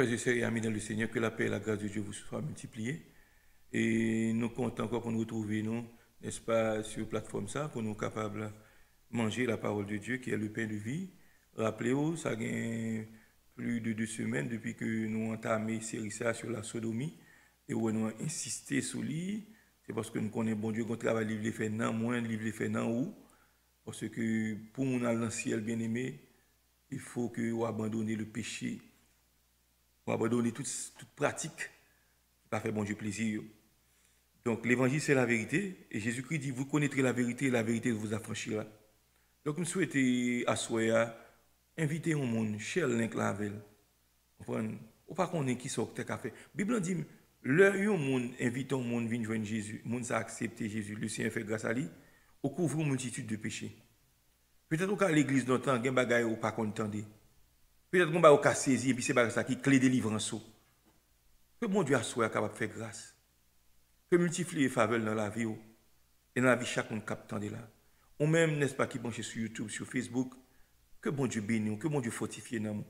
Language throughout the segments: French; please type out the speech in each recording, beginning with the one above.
frères et sœurs et amis dans le Seigneur, que la paix et la grâce de Dieu vous soient multipliées. Et nous comptons encore pour nous retrouver, nous, n'est-ce pas, sur la plateforme ça, pour nous capables de manger la parole de Dieu qui est le pain de vie. Rappelez-vous, ça fait plus de 2 semaines depuis que nous entamé série ça sur la sodomie et où nous avons insisté sur lui. C'est parce que nous connaissons bon Dieu qu'on travaille livre les fait non moins livre les fait non où parce que pour nous dans le ciel bien aimé, il faut que vous abandonnez le péché, vous abandonnez toute pratique qui pas fait bon Dieu plaisir. Donc l'évangile c'est la vérité et Jésus-Christ dit vous connaîtrez la vérité et la vérité vous affranchira. Donc je souhaite à soi inviter un monde cher link la avec. Comprenez? Ou pas qu'on est qui sort tes café. Bible dit l'heure un monde invite un monde venir joindre Jésus, monde ça accepter Jésus, le Seigneur fait grâce à lui, au couvre une multitude de péchés. Peut-être qu'à l'église dans temps, gen bagay ou pas contendé. Peut-être qu'on va au cas saisi et puis c'est ça qui clé délivrance. Que mon Dieu a soit capable de faire grâce. Que multiplier les faveurs dans la vie et dans la vie chacun captant de là. Ou même n'est-ce pas qui branche sur YouTube, sur Facebook, que bon Dieu bénisse, que mon Dieu fortifie nous,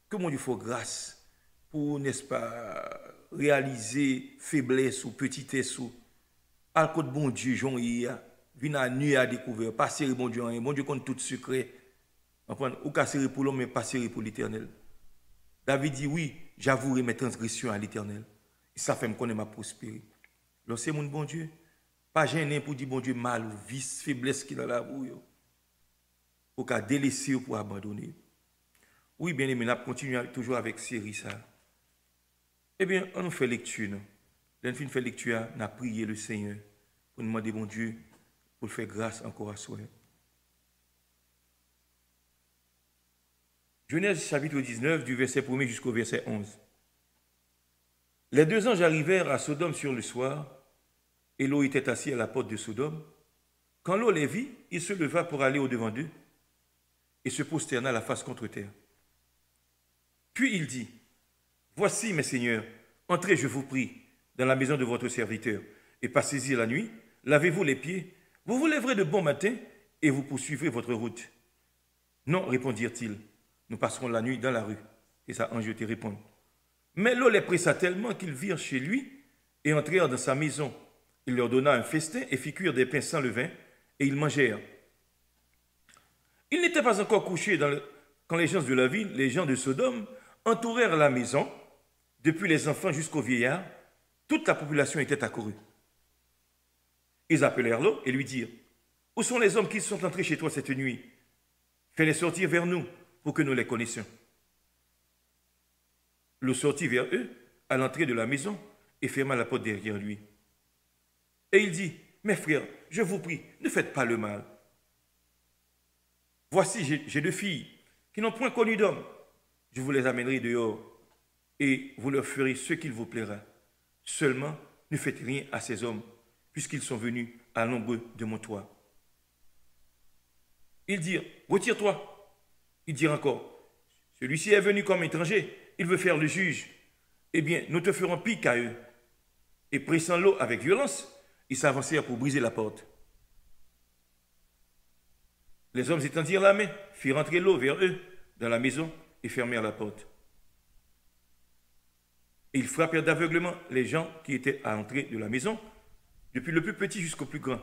que mon Dieu fasse grâce pour n'est-ce pas réaliser faiblesse ou petitesse ou à côté bon Dieu Jean hier vient à nuit à découvrir pas serrer bon Dieu compte tout secret. Ou ka serrer pour l'homme mais pas serrer pour l'Éternel. David dit oui, j'avouerai mes transgressions à l'Éternel. Et ça fait me connaître ma prospérité. Alors c'est mon bon Dieu. Pas gêné pour dire bon Dieu mal ou vice, faiblesse qui dans la bouille. Ou qu'à délaisser ou pour abandonner. Oui, bien aimé, on continue toujours avec série ça. Eh bien, on nous fait lecture. L'un fait lecture, on a prié le Seigneur pour demander bon Dieu pour faire grâce encore à soi. Genèse chapitre 19, du verset 1er jusqu'au verset 11. Les 2 anges arrivèrent à Sodome sur le soir, et Lot était assis à la porte de Sodome. Quand Lot les vit, il se leva pour aller au-devant d'eux, et se prosterna la face contre terre. Puis il dit, « Voici, mes seigneurs, entrez, je vous prie, dans la maison de votre serviteur, et passez-y la nuit, lavez-vous les pieds, vous vous lèverez de bon matin, et vous poursuivrez votre route. » Non, répondirent-ils, nous passerons la nuit dans la rue. Et ça, ange te répond. Mais Lot les pressa tellement qu'ils virent chez lui et entrèrent dans sa maison. Il leur donna un festin et fit cuire des pains sans levain, et ils mangèrent. Ils n'étaient pas encore couchés quand les gens de la ville, les gens de Sodome, entourèrent la maison, depuis les enfants jusqu'aux vieillards, toute la population était accourue. Ils appelèrent Lot et lui dirent, « Où sont les hommes qui sont entrés chez toi cette nuit? Fais-les sortir vers nous, pour que nous les connaissions. » Lot sortit vers eux, à l'entrée de la maison, et ferma la porte derrière lui. Et il dit, « Mes frères, je vous prie, ne faites pas le mal. Voici, j'ai 2 filles qui n'ont point connu d'homme. Je vous les amènerai dehors, et vous leur ferez ce qu'il vous plaira. Seulement, ne faites rien à ces hommes, puisqu'ils sont venus à l'ombre de mon toit. » Ils dirent, « Retire-toi. » Ils dirent encore, « Celui-ci est venu comme étranger, il veut faire le juge. Eh bien, nous te ferons pire qu'à eux. » Et pressant Lot avec violence, ils s'avancèrent pour briser la porte. Les hommes étendirent la main, firent entrer Lot vers eux dans la maison et fermèrent la porte. Et ils frappèrent d'aveuglement les gens qui étaient à l'entrée de la maison, depuis le plus petit jusqu'au plus grand,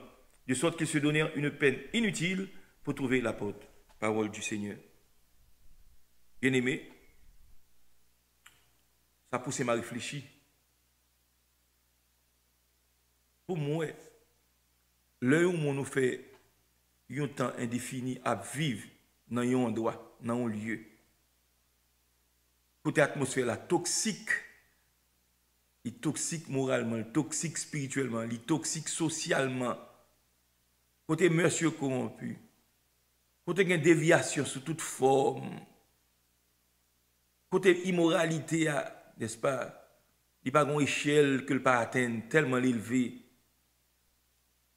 de sorte qu'ils se donnèrent une peine inutile pour trouver la porte. Parole du Seigneur. Bien-aimé, ça pousse m'a réfléchi. Pour moi, l'heure où on nous fait un temps indéfini à vivre dans un endroit, dans un lieu, côté atmosphère là, toxique, il est toxique moralement, il est toxique spirituellement, il est toxique socialement, côté monsieur corrompu, côté une déviation sous toute forme, côté immoralité, n'est-ce pas, il n'y a pas une échelle que le pas atteindre tellement élevé.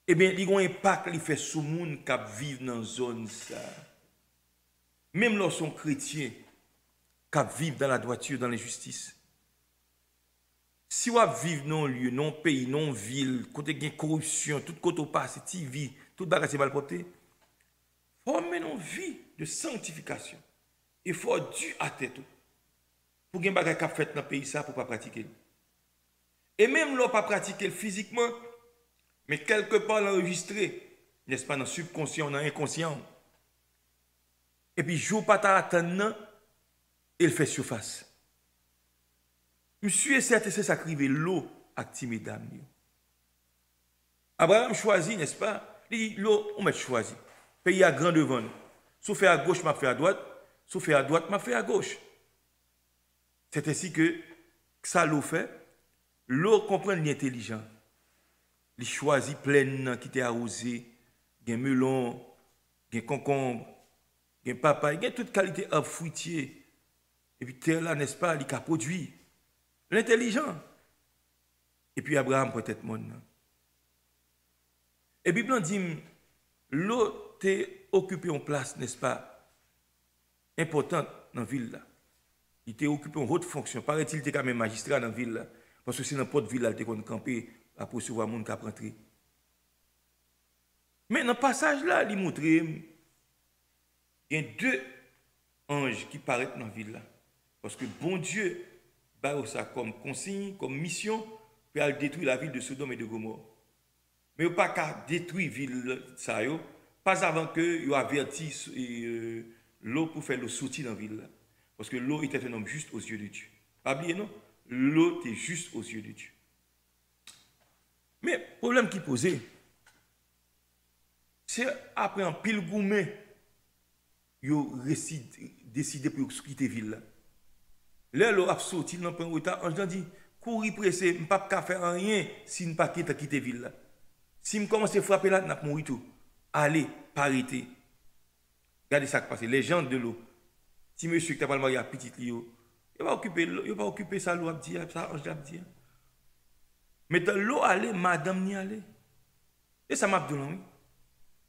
Eh bien, il y a un impact qui fait sur le monde qui vit dans une zone. Même lorsqu'ils sont chrétiens, qui vivent dans la droiture, dans l'injustice. Si vous vivez dans un lieu, dans un pays, dans une ville, côté de corruption, tout côté passe, TV, tout bagage est mal porté, il faut mener une vie de sanctification. Il faut Dieu à tête. pour qu'il y ait des choses faites dans le pays ça pour pas pratiquer. Et même là pas pratiquer physiquement, mais quelque part l'enregistrer, n'est-ce pas, dans le subconscient, dans l'inconscient. Et puis jour pas t'attendre, il fait surface. Monsieur est certain c'est ça qui arrive l'eau active mesdames. Abraham choisit, n'est-ce pas? Il dit l'eau on met choisi. Pays à grand devant. Sauf fait à gauche, m'a fait à droite, sauf fait à droite, m'a fait à gauche. C'est ainsi que ça l'eau fait. L'eau comprend l'intelligence. Il choisit plein qui était arrosé, gen melon, gen concombre, gen papaye, gen toute qualité d'arbre fruitier. Et puis terre là, n'est-ce pas, il a produit. L'intelligent. Et puis Abraham peut-être monde. Et puis, Bible dit, l'eau t'est occupé en place, n'est-ce pas, importante dans la ville là. Il t'est occupé en haute fonction. Paraît-il, il était quand même magistrat dans la ville là. Parce que c'est dans n'importe ville là, il était campé à poursuivre les gens qui ont rentré. Mais dans le passage là, il montre il y a deux anges qui paraissent dans la ville là. Parce que bon Dieu, bah ça comme consigne, comme mission, pour aller détruire la ville de Sodome et de Gomorrhe. Mais pas qu'à détruire la ville, ça, pas avant que vous averti l'eau pour faire l'eau sortir dans la ville. Parce que l'eau était un homme juste aux yeux de Dieu. Pas oublier, non? L'eau était juste aux yeux de Dieu. Mais le problème qui posait, c'est après un pile gourmet, ils ont décidé pour quitter la ville. Là, l'eau a sorti dans le retard. On dit, courir pressé, je ne peux pas faire rien si je ne peux pas quitter la ville. Si je commence à frapper là, je vais mourir tout. Allez, pas arrêter. Regardez ça qui passe. Les gens de l'eau. Si monsieur qui a pas le marié à petite Lio, il va occuper ça, l'eau à dire, ça, ange à dire. Mais dans l'eau, allez, madame n'y allez. Et ça m'a dit, oui.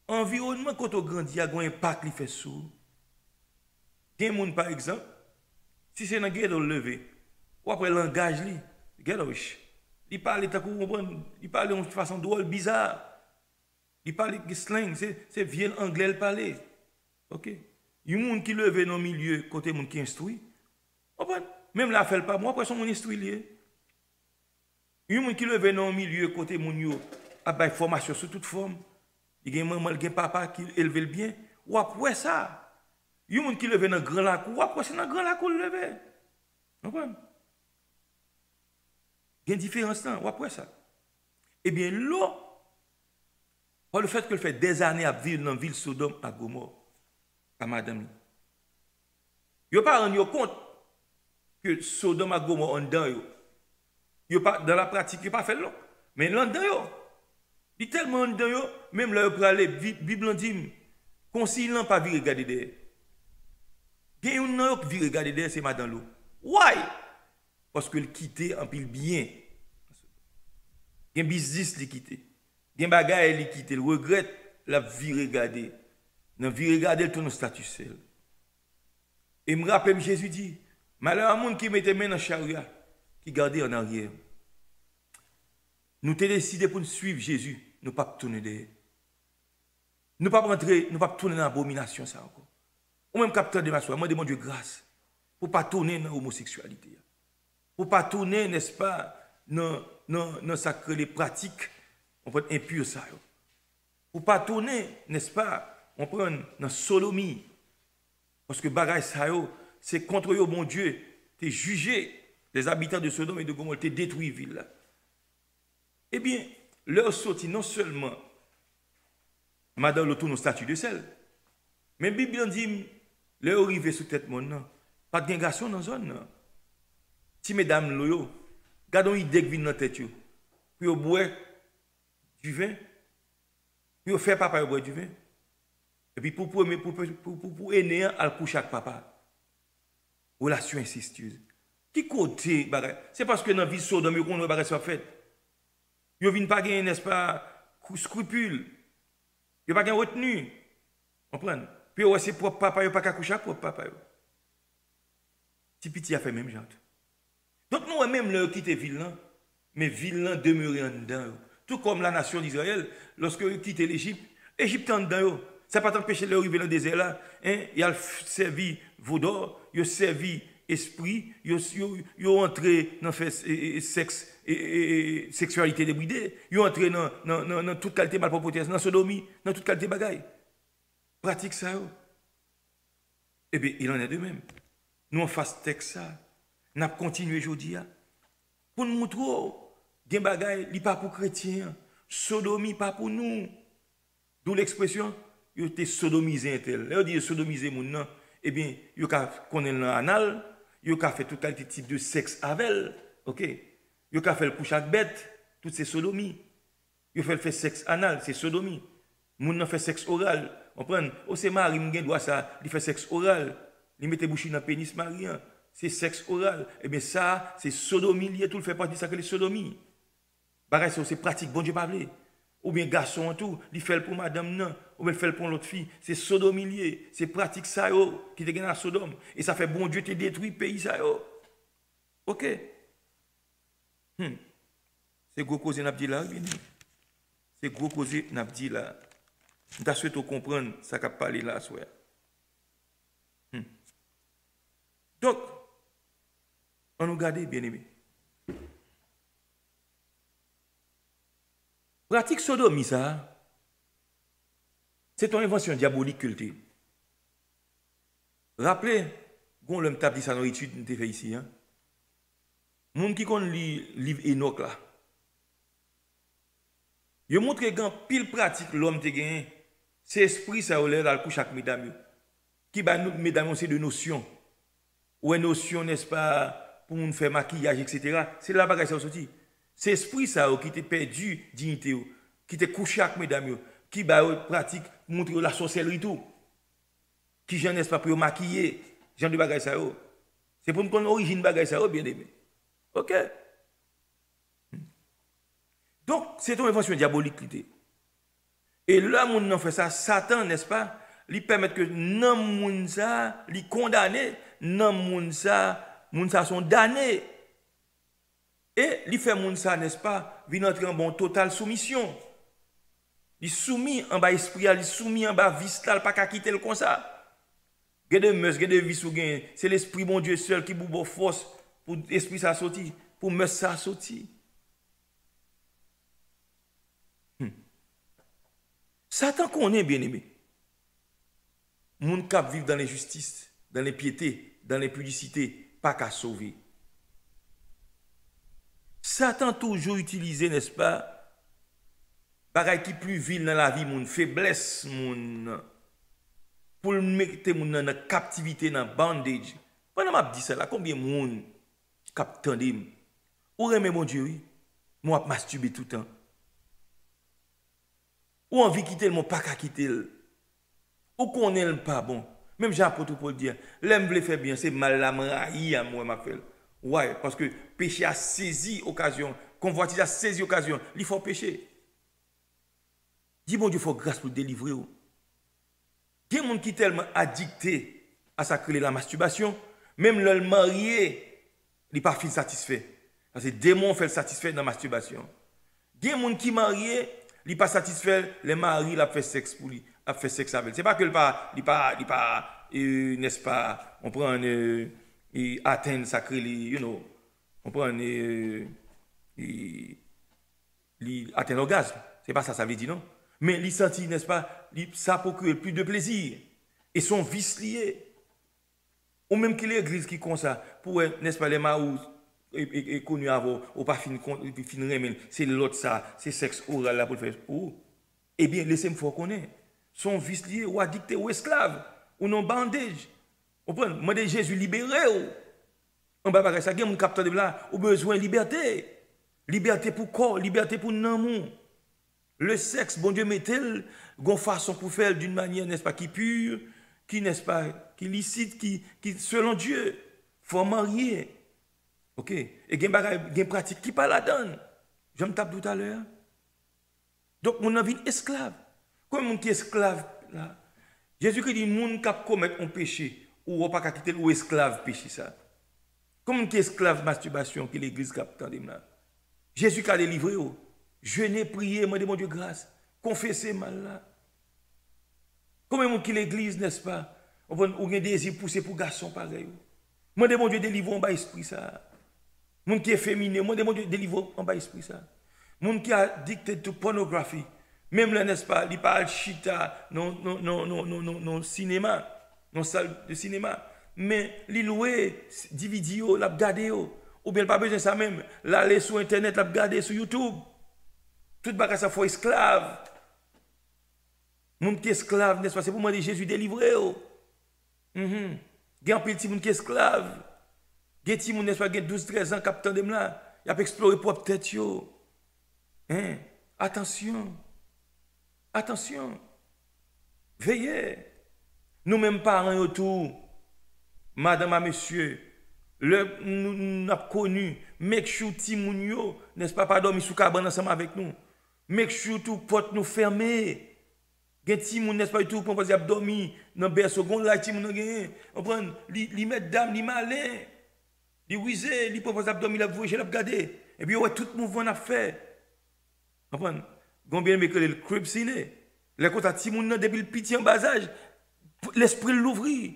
Environnement, quand on grandit, il y a un impact qui fait sourd. Il y a un monde, par exemple, si c'est dans le ghetto levé, ou après le langage, il parle de façon drôle, bizarre. Il parle de slang, c'est vieux anglais le parler. OK? Il y a des gens qui lèvent dans le milieu, côté des gens qui instruit. Même là, fait pas moi, après son instruit lié. Il y a des gens qui lèvent dans le milieu, côté des gens qui ont formation sous toute forme. Il y a des maman, des papa qui élèvent le bien. Ou après ça, il y a des gens qui lèvent dans le grand lac, ou après c'est dans le grand lac qu'on lève. Comprends? Il y a une différence là, ou après ça. Eh bien, l'eau, par le fait qu'elle fait des années à vivre dans la ville Sodome à Gomorrhe, à madame, il n'y a pas rendu compte que Sodome à Gomorrhe en dedans, dans la pratique, il n'y a pas fait l'eau. Mais là dedans, il est tellement en dedans, même là, pour aller, Bible dit, conciliant pas vir regarder derrière. Il y a un autre qui vient regarder derrière, c'est madame l'eau. Why? Parce que le quitter en pile bien. Il y a un business qui quitte. Il y a un bagage qui quitte. Il regrette la vie regardée. La vie regardée, tout nos statut seul. Et me rappelle, Jésus dit, malheur à monde qui mettait main dans le chariot, qui gardait en arrière. Nous avons décidé pour nous suivre Jésus, nous ne pas tourner derrière. Nous ne pas rentrer, nous ne pas tourner dans l'abomination ça encore. Ou même capteur de ma soeur, moi demande Dieu grâce pour ne pas tourner dans l'homosexualité. Pour ne pas tourner, n'est-ce pas, dans les pratiques, on peut être impur ça. Pour ne pas tourner, n'est-ce pas, on prend dans la sodomie. Parce que bagage ça, c'est contre eux, mon Dieu, tu es jugé, les habitants de Sodome et de Gomorrhe, tu es détruit, ville. Eh bien, leur sortie, non seulement, madame le tourne au statut de sel, mais la Bible dit, leur arrivé sous tête mon pas de garçon dans la zone. Si mesdames, loyo, gardons idée qui vient dans la tête, puis boire du vin, puis faire papa boire du vin. Et puis pour aider à coucher avec papa. Relation incestueuse. Qui côté c'est parce que dans la vie Sodome, on ne soit fait. Ils ne viennent pas gagner, n'est-ce pas, scrupule. Ils ne pas gagner retenue. Comprenez? Puis c'est propre papa, ils ne pas coucher avec propre papa. Si petit a fait même genre. Donc nous, même le quitter ville, mais ville demeurer en dedans. Tout comme la nation d'Israël, lorsque ils quittent l'Égypte, l'Égypte en dedans. Ça ne pas t'empêcher de arriver dans le désert là. Il a servi Vaudor, il a servi esprit, yo entré dans sexe et sexualité débridée, yo entré dans toute qualité malpropreté, dans sodomie, dans toute qualité bagaille. Pratique ça. Eh bien, il en est de même. Nous en face texte ça. Nous avons continué aujourd'hui. Pour nous montrer, des bagaille, il pas pour chrétiens, sodomie pas pour nous. D'où l'expression, il était sodomisé un tel. Là, on dit sodomiser mon nom. Eh bien, il a connaître l'anal, il a fait tout quel type de sexe avec elle. OK? Il a fait le couche avec bête, toutes ces sodomies. Il a fait sexe anal, c'est sodomie. Moun nan fait sexe oral. On prend, oh c'est mari, m'gen doit ça, il fait sexe oral. Il mette bouche dans pénis marian. C'est sexe oral. Eh bien ça, c'est sodomie lié, tout le fait partie de ça que les sodomies. Bagay c'est pratique, bon Dieu parler. Ou bien garçon en tout, il fait pour madame non, ou bien il fait pour l'autre fille, c'est sodomie lié, c'est pratique ça yo qui te gagne à Sodome et ça fait bon Dieu te détruit pays ça yo. OK. C'est gros cause n'a dit là, bien. C'est gros cause n'a dit là. Nous souhaitons comprendre ça qu'a parlé là soir. Donc on nous garde bien aimé. Pratique sodomie, ça, c'est une invention diabolique culture. Rappelez, quand l'homme tape dit ça dans l'étude nous fait ici, hein. Moun qui connaît le livre Enoch là, il montre que quand pile pratique l'homme te gagne, c'est esprit ça ou l'air dans le couche avec mesdames. Qui ba nous mesdames c'est de notions. Ou une notion n'est-ce pas pour nous faire maquillage etc. C'est là bagaille ça sorti. C'est esprit ça qui t'a perdu dignité, qui t'a couché avec mesdames, qui pratique montrer la sorcellerie tout. Qui j'en n'est pas pour maquiller, genre de bagaille ça. C'est pour nous connaître l'origine bagaille ça bien aimé. OK. Donc c'est une invention diabolique. Et là moun nan fait ça Satan n'est-ce pas, lui permettre que nan moun ça, lui condamner, nan moun ça sont damnés. Et il fait moun ça, n'est-ce pas, vient entrer en bon totale soumission. Il soumis en bas esprit, il soumis en bas vistal, pas qu'à quitter le comme ça. Gade meus, gade vis ou gen, c'est l'esprit bon Dieu seul qui bouge force pour l'esprit ça sortir, pour meus ça sortir. Satan connaît bien aimé. Moun kap vivre dans l'injustice, dans l'impiété, dans l'impudicité, pas qu'à sauver. Satan toujours utilisé, n'est-ce pas, bagay qui plus vil dans la vie, mon faiblesse, mon pour mettre mon dans la captivité, dans bandage. Pendant m'a dit ça là, combien moun kap tandem ou remet mon Dieu, oui, moi masturber tout le temps. Ou envie quitter le mon pas qu'à quitter le. Ou qu'on est pas bon. Même Jean-Apôtre Paul dire, l'aime veut faire bien, c'est mal la m'raï à moi m'a fait. Ouais, parce que péché a saisi occasion, convoitise a saisi occasion, il faut pécher. Dis bon Dieu, il faut grâce pour délivrer. Il y a des gens qui sont tellement addictés à sacrer la masturbation, même le marié, il n'est pas fin satisfait. Parce que les démons font satisfait dans la masturbation. Il y a des gens qui sont mariés, il n'est pas satisfait, les maris ont fait sexe pour lui, a fait sexe avec. C'est pas que il pas, n'est-ce pas, on prend atteindre sacré, you know, on prend atteindre l'orgasme. C'est pas ça, ça veut dire non. Mais il sentit, n'est-ce pas, ça procure plus de plaisir. Et son vice lié. Ou même que l'église qui comme ça, pour, n'est-ce pas, les maous et connu avant, ou pas fin remen, c'est l'autre ça, c'est sexe oral là pour le faire. Eh bien, laissez-moi faut connaître. Son vice lié, ou addicté, ou esclave, ou non bandage. Vous comprenez? Moi, Jésus libéré. On va pas ça, il y a un capteur de là, ou besoin de liberté. Liberté pour corps, liberté pour l'amour. Le sexe, bon Dieu, met-il une façon pour faire d'une manière, n'est-ce pas, qui pure, qui, n'est-ce pas, qui licite, qui selon Dieu, faut marier. OK? Et il y a une pratique qui pas la donne. Je me tape tout à l'heure. Donc, mon envie esclave. Comme mon qui est esclave, là, Jésus-Christ dit, mon qui commettre un péché, ou pas quitter ou esclave péché ça. Comme qui est esclave masturbation, qui l'église cap là. Jésus qui a délivré. Jeûner, prier, demander mon Dieu grâce, confesser mal là. Comment qui l'église, n'est-ce pas? Ou un désir poussé pour garçon pareil. Moi, de mon Dieu, délivre en bas esprit ça. Moun qui est féminin, moi, de mon Dieu, délivre en bas esprit ça. Moun qui a dicté de pornographie. Même là, n'est-ce pas, il parle chita, non, cinéma, non salle de cinéma. Mais il loué, des vidéos, l'a regardé, ou bien pas besoin de ça même, l'aller sur internet, l'a regardé sur YouTube. Tout bagage ça faut esclave. Moun qui est esclave, n'est-ce pas, c'est pour moi de Jésus délivré. Il y a un petit monde qui est esclave. Il y a un petit monde, n'est-ce pas, qui a 12-13 ans, capitaine de là. Il a exploré propre tête. Hein? Attention. Attention. Veillez. Nous-mêmes parents autour, madame et monsieur, nous avons connu, make sure Timounio, n'est-ce pas, dormir sous cabane ensemble avec nous. Make sure tout porte nous fermer. Gen Timoun n'est-ce pas tout pour pas dormir dans berceau gon là Timoun gen. On prend li met dame, li malin. Li wise, li pour pas dormir la voyer, la regarder. Et puis ouais tout mouvement a fait. On prend gon bien mais que le crib ciné. Les côté Timoun depuis le petit en bas âge, l'esprit l'ouvrir.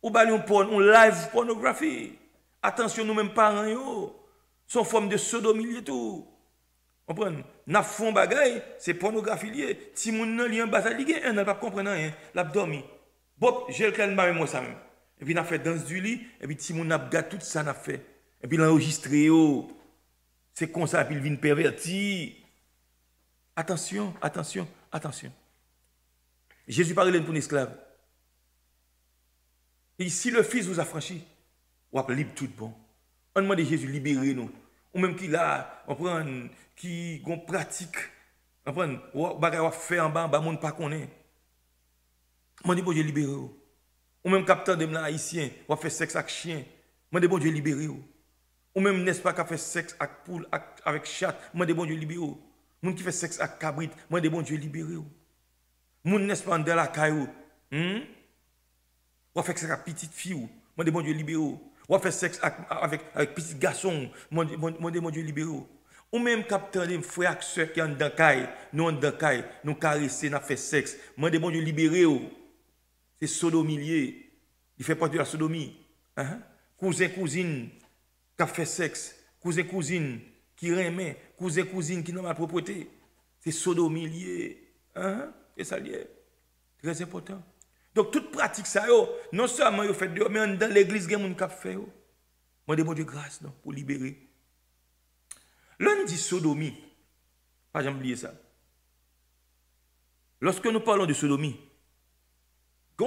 Ou balion porn, on live pornographie. Attention nous même parents yo. Son forme de sodomie et tout. On prend n'a fond bagay, c'est pornographie lié. Si moun nan li en bas li gen, n'a pas comprendre rien, l'a dormi. Bon, j'ai le clan moi ça même. Et puis n'a fait danse du lit et puis si moun n'a gade tout ça n'a fait. Et puis l'enregistré yo. C'est comme ça puis il vient perverti. Attention, attention, attention. Jésus parlait pour un esclave. Et si le fils vous a franchi, vous êtes libre tout bon. On demande à Jésus libérer nous. Ou même qui là, on prend qui gon pratique, on prend bagay wa fait en bas monde pas connaît. Moi dis bon Dieu libérer ou. Ou même capitaine de là haïtien, ou fait sexe avec chien. Moi dis bon Dieu libérer ou. Ou même n'est-ce pas qui fait sexe avec poule avec chat, moi dis bon Dieu libérer ou. Moun qui fait sexe avec cabrit, moi dis bon Dieu libérer ou. Moun n'est-ce pas dans la caillou, ou fait sexe avec petite fille ou, moi dis bon Dieu libérer ou. Ou fait sexe avec petit garçon, moi dis bon Dieu libérer ou. Ou même capteur de frère et soeur qui en dans nous en dans nous caresser, n'a fait sexe. Moi dis bon Dieu libérer ou. C'est sodomie, il fait partie de la sodomie. Cousin cousine qui a fait sexe, cousin cousine qui remet, cousin cousine qui n'a pas propreté. C'est sodomie lié. C'est ça lié. Très important. Donc toute pratique ça non seulement yo fait dehors mais dans l'église il y a des gens qui fait moi dis bon Dieu grâce non pour libérer. L'on dit sodomie. Pas jamais oublier ça. Lorsque nous parlons de sodomie,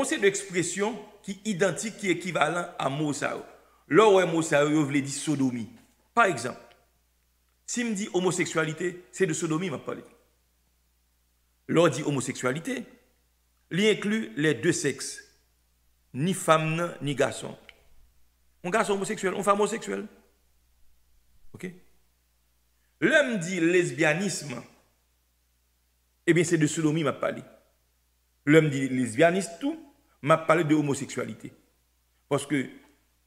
c'est une expression qui est identique, qui est équivalent à mot ça. Là où mot ça veut dire sodomie. Par exemple, si me dit homosexualité, c'est de sodomie m'a parlé. Là dit homosexualité, il inclut les deux sexes, ni femme ni garçon. Un garçon homosexuel, une femme homosexuelle. OK? L'homme dit lesbianisme, eh bien c'est de sodomie m'a parlé. L'homme dit lesbianisme tout, m'a parlé de homosexualité. Parce que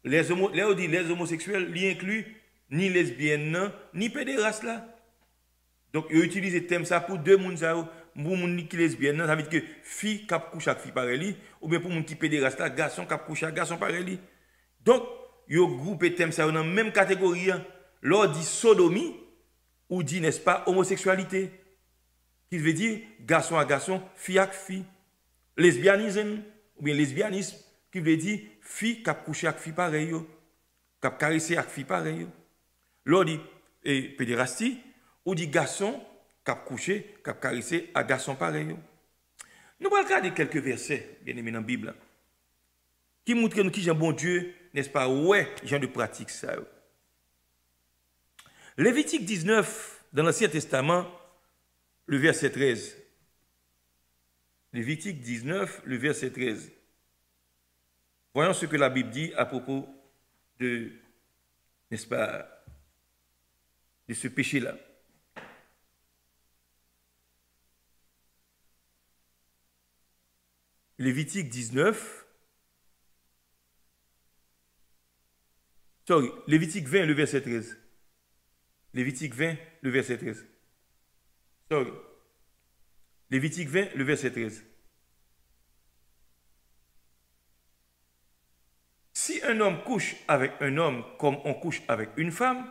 les homosexuels, ils incluent ni lesbiennes, ni pédérastes là. Donc, ils utilisent le thème ça pour deux personnes, pour les gens qui sont lesbiennes, ça veut dire que fille qui couche avec fille pareille, ou bien pour les gens qui sont pédérastes, garçon qui couche avec garçon pareil. Donc, ils groupent le thème ça dans la même catégorie. L'on dit sodomie, ou dit, n'est-ce pas, homosexualité. Qui veut dire garçon à garçon, fille à fille. Lesbianisme, ou bien lesbianisme, qui veut dire fille qui a couché avec fille pareille, qui a caressé avec fille pareille. L'on dit pédérastie, ou dit garçon qui a couché, qui a caressé avec garçon pareil. Nous allons regarder quelques versets, bien aimés dans la Bible, qui montrent que nous qui bon Dieu, n'est-ce pas, ouais, genre de pratique ça. Lévitique 19, dans l'Ancien Testament, le verset 13. Lévitique 19, le verset 13. Voyons ce que la Bible dit à propos de, n'est-ce pas, de ce péché-là. Lévitique 19, Lévitique 20, le verset 13. Lévitique 20, le verset 13. Lévitique 20, le verset 13. si un homme couche avec un homme comme on couche avec une femme,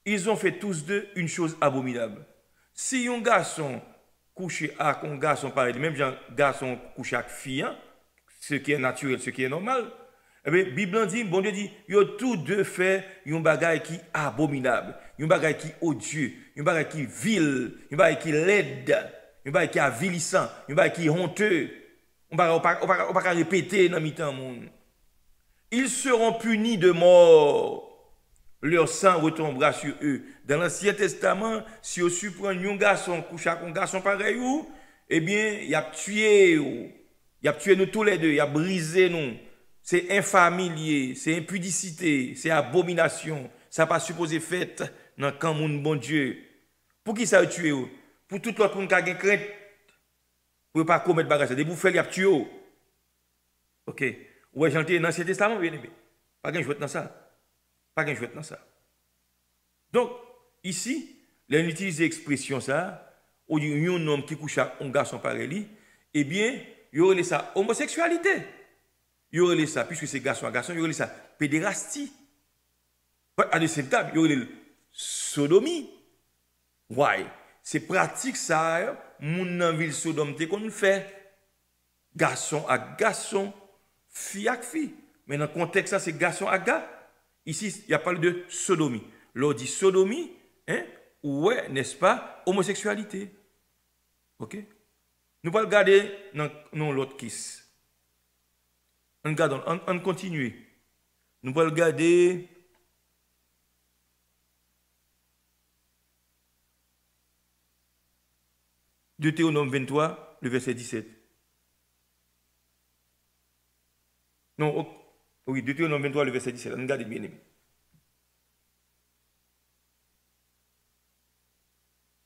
ils ont fait tous deux une chose abominable. Si un garçon couche avec un garçon pareil, même genre garçon couche avec fille, hein, ce qui est naturel, ce qui est normal, eh bien, Bible dit, bon Dieu dit, ils ont tous deux fait un bagage qui est abominable, un bagage qui est odieux, un bagage qui est vil, un bagage qui est laide, un bagage qui est avilissant, un bagage qui est honteux. On ne va pas répéter dans le monde. Ils seront punis de mort. Leur sang retombera sur eux. Dans l'Ancien Testament, si on supprend un garçon couche avec un garçon pareil, eh bien, il a tué. Il a tué nous tous les deux. Il a brisé nous. C'est infamilier, c'est impudicité, c'est abomination. Ça n'a pas supposé fait dans le camp de bon Dieu. Pour qui ça a tué? Pour tout l'autre monde qui a une crainte. Pour ne pas commettre bagage. Des bouffées, il a tué. Ok. Ouais, j'entends dans l'Ancien Testament, bien aimé. Pas qu'un jouet dans ça. Pas qu'un jouet dans ça. Donc, ici, là, on utilise l'expression ça, ou un homme qui couche avec un garçon pareil, eh bien, il y aurait ça homosexualité. Il y aurait ça, puisque c'est garçon à garçon, il y aurait ça pédérastie. À de cette table, il y aurait sodomie. Ouais. C'est pratique ça, moun nan ville Sodome te qu'on fait. Garçon à garçon, fille à fille. Mais dans le contexte, ça, c'est garçon à gars. Ici, il y a parlé de sodomie. L'on dit sodomie, hein, ouais, n'est-ce pas, homosexualité. Ok? Nous allons regarder dans l'autre kiss. On continue. Nous allons regarder. Deutéronome 23, le verset 17. Non, oui, Deutéronome 23, le verset 17. Regardez bien.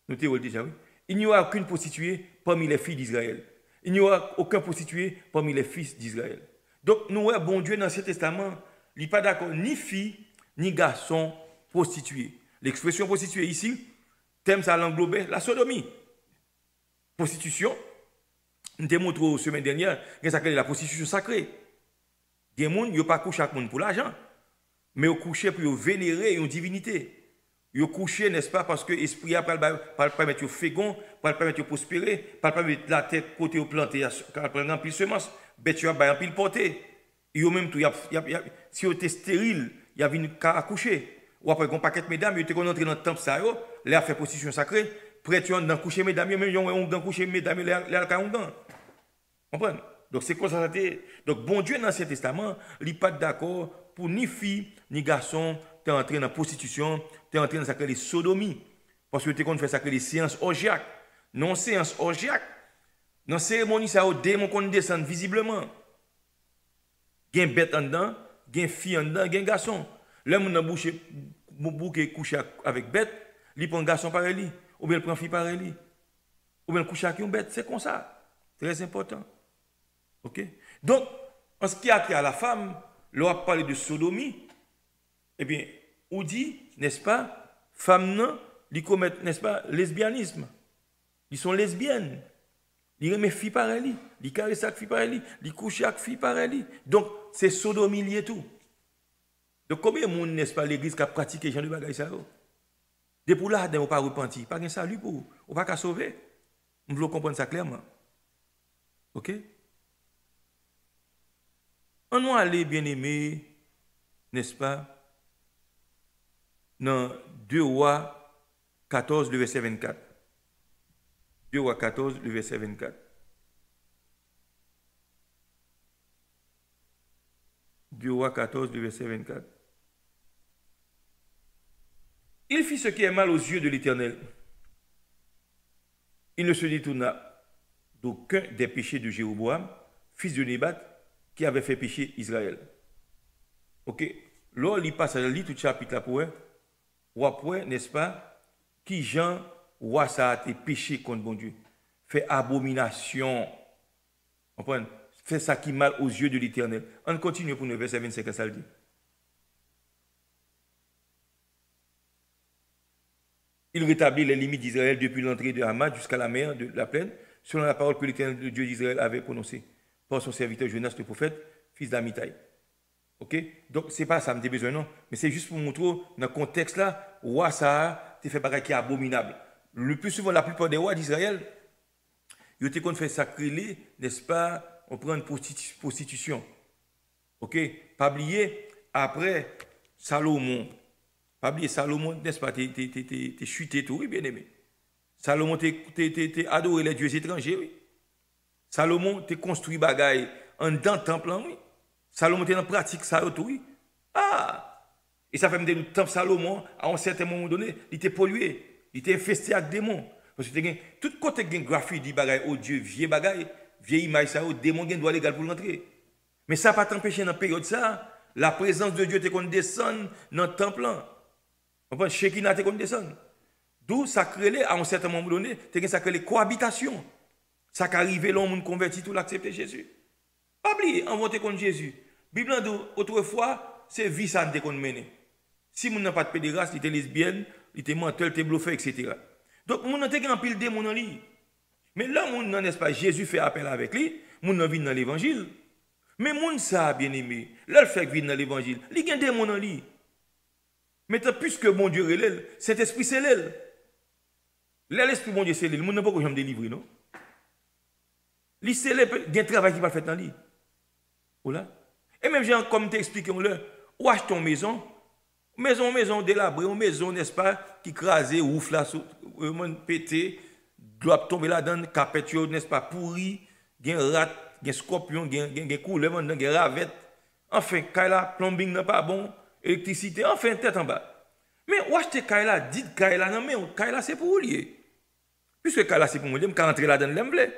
Notez-vous déjà, oui. Il n'y aura aucune prostituée parmi les filles d'Israël. Il n'y aura aucun prostitué parmi les fils d'Israël. Donc, nous, bon Dieu, dans l'Ancien Testament, il n'est pas d'accord ni fille, ni garçon prostitué. L'expression prostituée ici, thème ça l'englobait la sodomie. Prostitution, nous avons montré la semaine dernière, c'est la prostitution sacrée. Il y a des gens qui ne pas couché avec monde pour l'argent, mais ils couché pour vénérer une divinité. Ils couché, n'est-ce pas, parce que l'esprit a pas le permettre de fécond, pas le permettre de prospérer, pas le permettre de la tête côté au planter, prendre un pile semence, bête tu as un pile porté. Ils ont même tout, si vous êtes stérile, il y a une cas à coucher. Ou après, un paquet de mesdames, ils étaient rentrés dans le temple, ça, là, fait prostitution sacrée, prêt tu dans coucher mesdames, même ils ont dans coucher mesdames, là, quand on dans. Comprenez? Donc, c'est quoi ça? Donc, bon Dieu, dans l'Ancien Testament, il n'est pas d'accord pour ni fille, ni garçon, tu es entré dans la prostitution, tu es entré dans les sodomies. Parce que tu es fait ça les séances orgiaques. Non, séances orgiaques. Dans la cérémonie, ça a démon qu'on descend visiblement. Il y a une bête en dedans, il y a une fille en dedans, il y a un garçon. Là, on a bouché, couché avec bête, il prend un garçon pareil, ou bien il prend une fille pareil, ou bien il couche avec une bête. C'est comme ça. Très important. Ok? Donc, en ce qui a trait à la femme, l'on a parlé de sodomie, eh bien, on dit, n'est-ce pas, femmes non, ils commettent, n'est-ce pas, lesbianisme. Ils sont lesbiennes. Ils remettent filles pareilles, ils caressent avec filles pareilles, ils couchent avec filles pareilles. Donc, c'est sodomie lié tout. Donc, combien de monde, n'est-ce pas, l'église qui a pratiqué ce genre de bagaille ça? Depuis là, on ne pas repenti. Pas de salut pour vous. On ne va pas sauver. On veut comprendre ça clairement. Ok? On va aller, bien aimé, n'est-ce pas, dans 2 Rois 14, le verset 24. 2 Rois 14, le verset 24. 2 Rois 14, le verset 24. Il fit ce qui est mal aux yeux de l'Éternel. Il ne se détourna d'aucun des péchés de Jéroboam, fils de Nébat, qui avait fait pécher Israël. Ok, là, il passe à lire tout le chapitre là pour ou après, n'est-ce pas, qui Jean, roi ça a été péché contre bon Dieu, fait abomination, comprenez, fait ça qui est mal aux yeux de l'Éternel. On continue pour le verset 25 à ça le dit. Il rétablit les limites d'Israël depuis l'entrée de Hamad jusqu'à la mer de la plaine, selon la parole que l'Éternel, le Dieu d'Israël, avait prononcée par son serviteur Jonas le prophète, fils d'Amitai. OK? Donc, ce n'est pas ça que j'ai besoin, non. Mais c'est juste pour montrer, dans le contexte là, roi ça, tu fait bagage qui est abominable. Le plus souvent, la plupart des rois d'Israël, ils ont fait sacrer, n'est-ce pas? On prend une prostitution. OK? Pas oublier, après, Salomon. Pas oublier, Salomon, n'est-ce pas? T'es chuté tout, oui, bien aimé. Salomon, t'es adoré les dieux étrangers, oui. Salomon, t'es construit bagaille en dans le temple, oui. Salomon, t'es en pratique ça, oui. Ah! Et ça fait me dire le temple Salomon, à un certain moment donné, il était pollué, il était infesté avec démons. Parce que tout côté qui graffiti dit bagaille, oh Dieu, vieille image, ça, oh démon, il doit légal pour rentrer. Mais ça n'a pas t'empêcher dans la période ça. La présence de Dieu te qu'on descend dans le temple. On pense Shekinah te qu'on descend. D'où ça crée à un certain moment donné, ça crée cohabitation. Ça qui arrive l'homme converti tout l'accepter Jésus. Pas oublier, en voter contre Jésus. Bible dit autrefois, c'est vie ça qu'on mène. Si mon n'a pas de pédéraste, il était lesbienne, il était menteur, il était bluffé, etc. Donc mon n'a pas un pile démon en lui. Mais là, mon n'est-ce pas, Jésus fait appel avec lui, mon n'a vient dans l'évangile. Mais moun ça, bien aimé, là, le fait vient dans l'évangile, il y a des démons en lui. Mais puisque mon Dieu est l'aile, cet esprit c'est l'aile. L'esprit mon Dieu c'est l'aile, moun n'a pas jamais délivré, non? Li c'est l'aile, il y a un travail qui va faire dans lui. Voilà. Et même, comme tu expliqué, ou achète une maison délabrée, une maison, n'est-ce pas, qui crasée, ouf là, pété, doit tomber là-dedans, capette, n'est-ce pas, pourri, il y a un rat, il y a un scorpion, il y a un couleuvre, il y a un ravette. Enfin, Kaila, plumbing n'est pas bon, électricité, enfin, tête en bas. Mais ou acheter Kaila, dites Kaila, non, mais Kaila c'est pour lier. Puisque Kaila c'est pour moi, je vais rentrer là-dedans, l'emblée.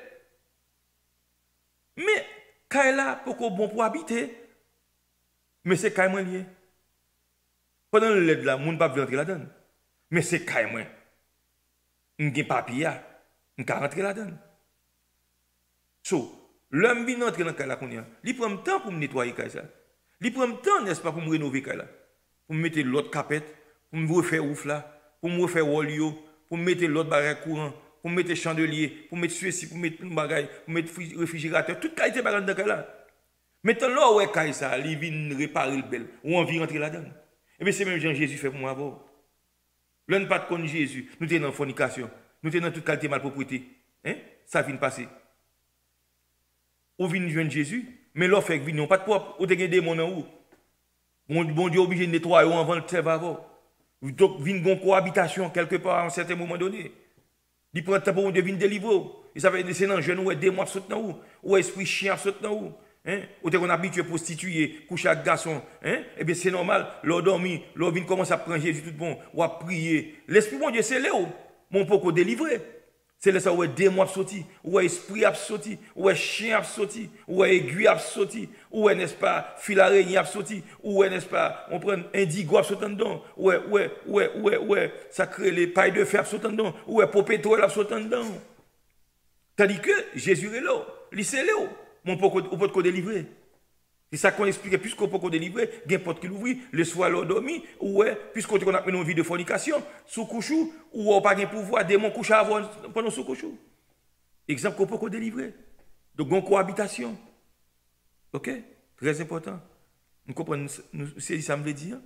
Mais Kaila, pourquoi bon pour habiter? Mais c'est Kaila lié. Pendant le lait là, moun pas rentrer là-dedans. Mais c'est Kaila. M'gen papier, m'ka rentrer là-dedans. So, l'homme vient entrer dans Kaila konya. Il prend le temps pour me nettoyer Kaila. Il prend le temps, n'est-ce pas, pour me rénover Kaila. Pour me mettre l'autre capette, pour me refaire ouf là, pour me refaire olio, pour me mettre l'autre barrage courant, pour me mettre chandelier, pour mettre ceci, pour mettre bagage, pour mettre réfrigérateur, toute qualité bagage dans Kaila. Maintenant là où est Kaila, il vient réparer le bel, ou on vient rentrer là-dedans. Et bien c'est même Jean Jésus fait pour moi avant. L'un pas de connaître Jésus, nous sommes dans la fornication, nous sommes dans toute qualité de malpropreté. Hein? Ça vient de passer. Ou vient joindre Jésus, mais l'offre fait que nous pas de propre, ou te des démons en haut. Bon Dieu obligé de nettoyer avant le serve avant. Donc vient une cohabitation quelque part à un certain moment donné. Il prend le temps pour venir délivrer. Et ça veut dire c'est dans jeune ou démon saute dans où, ou esprit chien saute dans où. Hein? Ou t'es qu'on habitué à prostituer, coucher avec garçon, hein? Eh bien c'est normal, l'on dormi, l'on vient commencer à prendre Jésus tout bon, ou à prier. L'esprit bon Dieu c'est là où mon poko délivré. C'est là où démon a sorti, où esprit a sorti, où chien a sorti, où aiguille a sorti, où n'est-ce pas fil araignée a sorti, où n'est-ce pas on prend indigo a sorti dedans, ça crée les pailles de fer a sorti dedans, où popétoile a sorti dedans. Tandis que Jésus est là, il c'est là. Mon peut te délivrer. C'est ça qu'on explique, puisqu'on peut délivrer, il y a un porte qui l'ouvre, le soir l'on dormi, ou puisqu'on a une vie de fornication, sous couchou, ou on n'a pas de pouvoir, démon couche avant pendant sous couchou. Exemple qu'on peut délivrer. Donc, on cohabitation. Ok? Très important. Nous comprenons, c'est ça me veut dire.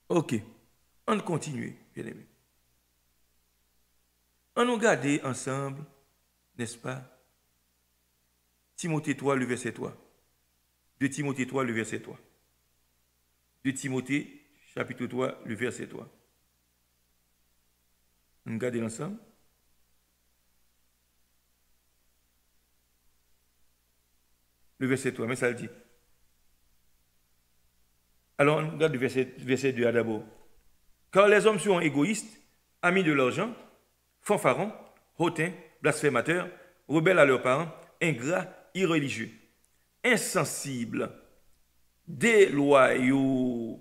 Ok. On continue, bien aimé. On nous garde ensemble. N'est-ce pas? Timothée 3, le verset 3. De Timothée 3, le verset 3. De Timothée, chapitre 3, le verset 3. On regarde ensemble. Le verset 3, mais ça le dit. Alors, on regarde le verset 2 d'abord. Car les hommes sont égoïstes, amis de l'argent, fanfarons, hautains, blasphémateurs, rebelles à leurs parents, ingrats, irreligieux, insensibles, déloyaux,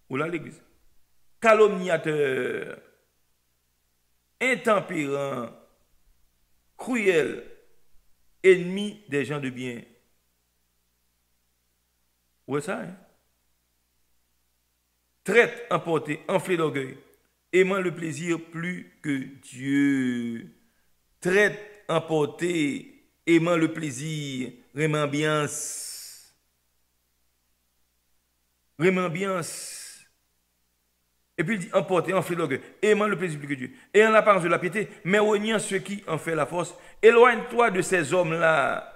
ou là l'église, calomniateurs, intempérants, cruels, ennemis des gens de bien. Où est ça, hein? Traite, emporté, enflé d'orgueil, aimant le plaisir plus que Dieu. Traite, emporté, aimant le plaisir, aimant ambiance. Aimant ambiance. Et puis il dit, emporter, enfler l'orgueil, aimant le plaisir plus que Dieu. Et en l'apparence de la piété, mais reniant ceux qui en fait la force. Éloigne-toi de ces hommes-là.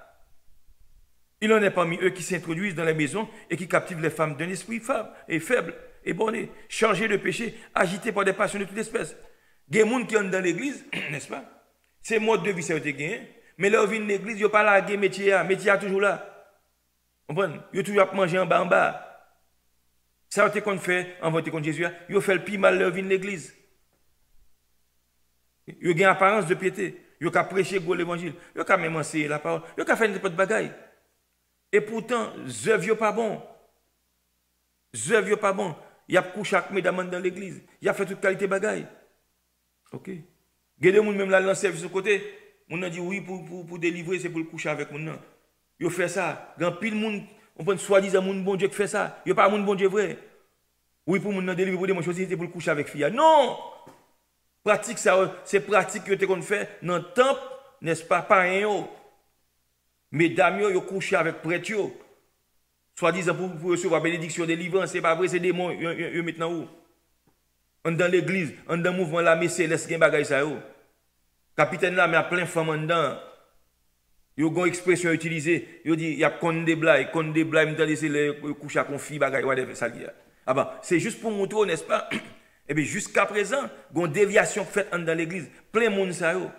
Il en est parmi eux qui s'introduisent dans les maisons et qui captivent les femmes d'un esprit faible et borné, chargés de péché, agités par des passions de toute espèce. Il y a des gens qui sont dans l'église, n'est-ce pas? C'est mode de vie, ça a été gagné. Mais là, ils viennent dans l'église, ils n'ont pas la métier, métier est toujours là. Vous comprenez? Ils ont toujours à manger en bas. Ça a été qu'on fait, en vote contre Jésus, ils ont fait le plus mal, leur vie dans l'église. Ils ont une apparence de piété. Ils ont qu'à prêcher l'évangile. Ils ont qu'à même enseigner la parole. Ils ont qu'à faire n'importe de bagaille. Et pourtant, zèv pas bon. Zèv pas bon. Il a couché chaque mesdames dans l'église. Il a fait toute qualité bagaille. Ok. Il y a des gens même là dans le service de côté. On a dit oui pour délivrer, c'est pour le coucher avec mon. Ils fait ça. Grand pile monde, on prend soi-disant mon bon Dieu qui fait ça. Il n'y a pas mon bon Dieu vrai. Oui pour mon délivrer pour des choses, c'est pour le coucher avec fille. Non! Pratique ça, c'est pratique que tu as fait dans le temple, n'est-ce pas, pareil. Mesdames, ils couchent avec prêtre. Soit-disant pour recevoir bénédiction, délivrance, c'est pas vrai, c'est des démons, ils maintenant où? Dans l'église, dans le mouvement, la messe, laisse gen bagay ça yo. Capitaine là, mais a plein de femmes en dedans. Yo gon expression utilisée, yo dit, y a konde des blagues, m'tande c'est le coucher avec une fille bagay, whatever, ça dit. Ah ben, c'est juste pour montrer, n'est-ce pas? Et bien, jusqu'à présent, gon déviation faite dans l'église, plein de monde ça yo.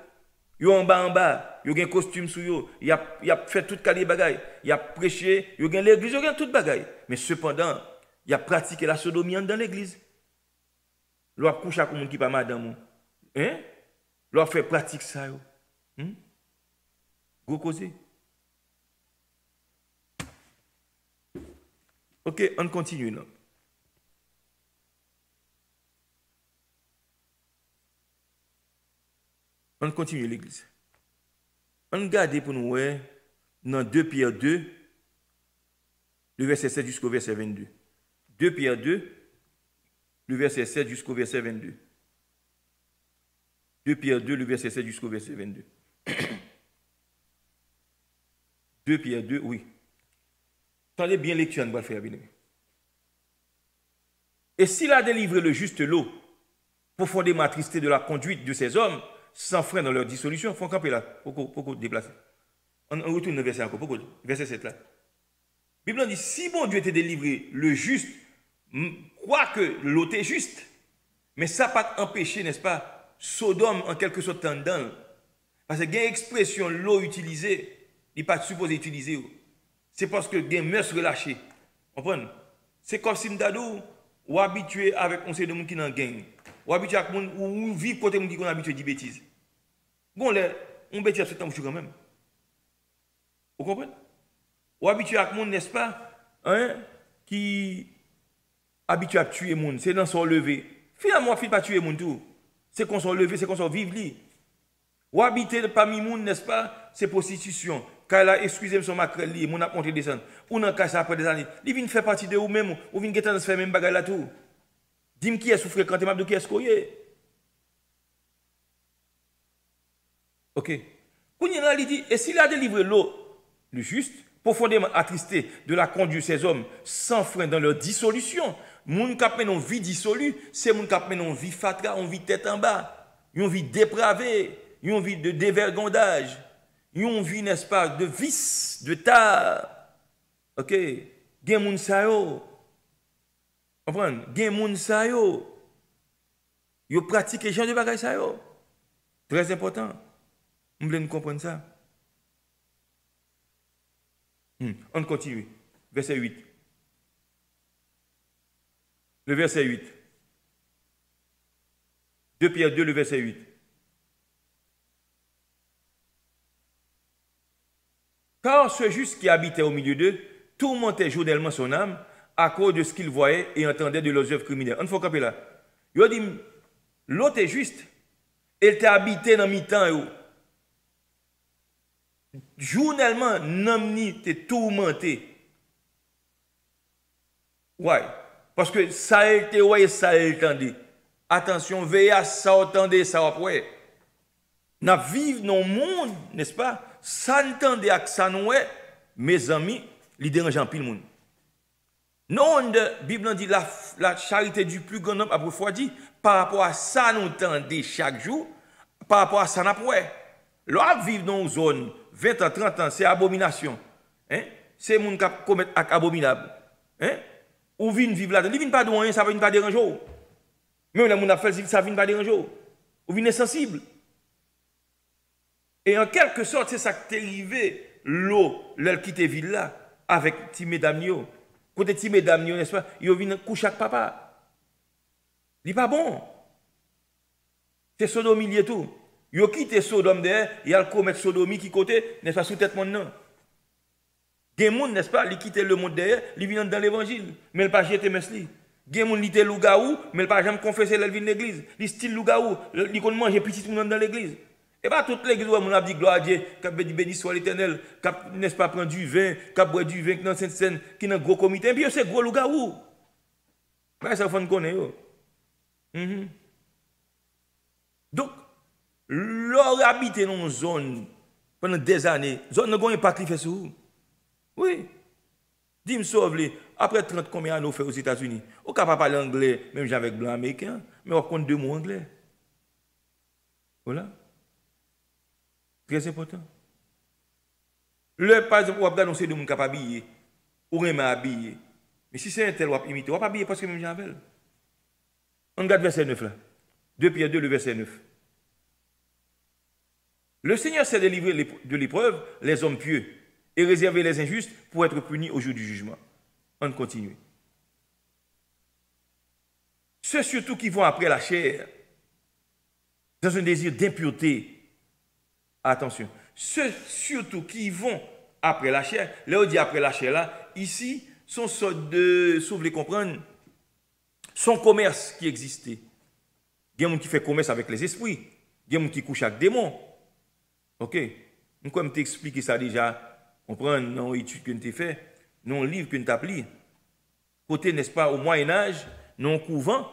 Yo en bas, yo gen costume sou yo, y a fait toute qualité bagay, y a prêché, yo gen l'église, yo gen toute bagay. Mais cependant, y a pratiqué la sodomie dans l'église. L'on couche avec monde qui pas madame. Hein? L'on fait pratique ça yo. Gros causé. OK, on continue là. On continue l'église. On regarde pour nous dans 2 Pierre 2, le verset 7 jusqu'au verset 22. 2 Pierre 2, le verset 7 jusqu'au verset 22. 2 Pierre 2, le verset 7 jusqu'au verset 22. 2 Pierre 2, oui. Attendez bien lecture, on va le faire bien. Et s'il a délivré le juste lot, profondément attristé de la conduite de ces hommes, sans frein dans leur dissolution, il faut camper là, pourquoi déplacer. On retourne au verset encore, pourquoi? Verset 7 là. La Bible dit, si bon Dieu était délivré, le juste, quoique l'autre est juste, mais ça n'a pas empêché, n'est-ce pas, Sodome en quelque sorte en dedans. Parce que il y a une expression l'eau utilisée, il n'est pas supposé utiliser. C'est parce que il y a un mœurs relâché. Vous comprenez? C'est comme si nous ou habitué avec un seul de monde qui dans gang. Ou habitué avec monde ou vivre côté monde qui est habitué à dire bêtises. Bon là, on bêtise c'est temps quand même. Vous comprenez? Ou habitué avec monde, n'est-ce pas? Hein? Qui habitué à tuer monde, c'est dans son lever. Finalement, il ne pas tuer monde tout. C'est qu'on s'en lever, c'est qu'on s'en vivre li. Ou habiter parmi monde, n'est-ce pas? C'est prostitution. Quand là, excusez-moi, son maquerelle li, mon a monté descendre. Ou dans cas ça après des années, il vient faire partie de vous même, ou vient guetter dans faire même bagarre là tout. Dis-moi qui est souffré quand m'a de qui est-ce qu'il est. OK. Kounya il dit, et s'il a délivré l'eau, le juste, profondément attristé de la conduite de ces hommes, sans frein dans leur dissolution, moun kap men une vie dissolue, c'est moun kap men une vie fatra, une vie tête en bas, une vie dépravée, une vie de dévergondage, une vie, n'est-ce pas, de vice, de tard. OK. Gen moun sa yo. Comprenez? Gen moun sa yo. Yo pratique les gens de bagay sa yo. Très important. Vous voulez nous comprendre ça? On continue. Verset 8. Le verset 8. 2 Pierre 2, le verset 8. Car ce juste qui habitait au milieu d'eux tourmentait journellement son âme à cause de ce qu'il voyait et entendait de leurs œuvres criminelles. On faut camper là. Il dit, l'autre est juste. Il t'a habité dans mi-temps. Journellement, n'amni t'es tourmenté. Ouais. Parce que ça a été ouais, ça a été. Attention, veillez à ça, entendez ça après. Nous vivons dans le monde, n'est-ce pas? ça n'entendait avec ça, nous, mes amis, il dérange en pile monde. Non, la Bible dit la charité du plus grand homme, après fois dit, par rapport à ça, nous entendons chaque jour, par rapport à ça, nous avons. Là, vivre dans une zone, 20 ans, 30 ans, c'est abomination. Hein? C'est les gens qui commettent des actes abominables. Hein? Ou viennent vivre là-dedans. Ils ne viennent pas de rien, ça ne vient pas déranger. Même les gens qui fait ça ne vient pas déranger. Ou viennent insensibles. Et en quelque sorte, c'est ça qui est arrivé, l'eau, l'elle quitte la ville là, avec ti mesdames. Côté ti mesdames, n'est-ce pas? Ils viennent coucher avec papa. Il n'est pas bon. C'est sodomie et tout. Ils ont quitté Sodome derrière, ils ont commettre sodomie qui côté, n'est-ce pas, sous tête monde. Des gens, n'est-ce pas, ils quittent le monde derrière, ils viennent dans l'évangile, mais ils ne pas jeter mesli. Des gens, ils étaient loup-garou, mais ils ne pas jamais confesser leur vie dans l'église. Ils style loup-garou, ils ont mangé petit monde dans l'église. Et pas toute l'église où on a dit gloire à Dieu, qui a dit béni soit l'Éternel, qui a, n'est-ce pas, prendre du vin, qui a boire du vin dans cette scène, qui est dans un gros comité. Et puis, c'est gros loup-garou. Ça, faut nous connaître. Donc, leur habiter dans une zone pendant des années, zone ne gagne pas qui fait ça. Oui. Dis-moi, sauve-les. Après 30 combien d'années on fait aux États-Unis? On ne peut pas parler anglais, même avec blanc américain, mais on compte 2 mots anglais. Voilà. Très important. Le, par exemple, on va annoncer de gens qui sont habillés, ou même habillés. Mais si c'est un tel, on va imiter, on va pas habiller parce que même j'avais. On regarde verset 9 là. 2 Pierre 2, le verset 9. Le Seigneur s'est délivré de l'épreuve les hommes pieux et réservé les injustes pour être punis au jour du jugement. On continue. Ceux surtout qui vont après la chair, dans un désir d'impureté, attention, ceux surtout qui vont après la chair, là on dit après la chair là, ici, sont sorte de, si vous voulez comprendre, son commerce qui existait. Il y a des gens qui font commerce avec les esprits, il y a des gens qui couchent avec des démons. Ok, nous comme t'expliquer ça déjà, on prend une étude que tu as fait, un livre que tu as pris. Côté, n'est-ce pas, au Moyen-Âge, non couvent,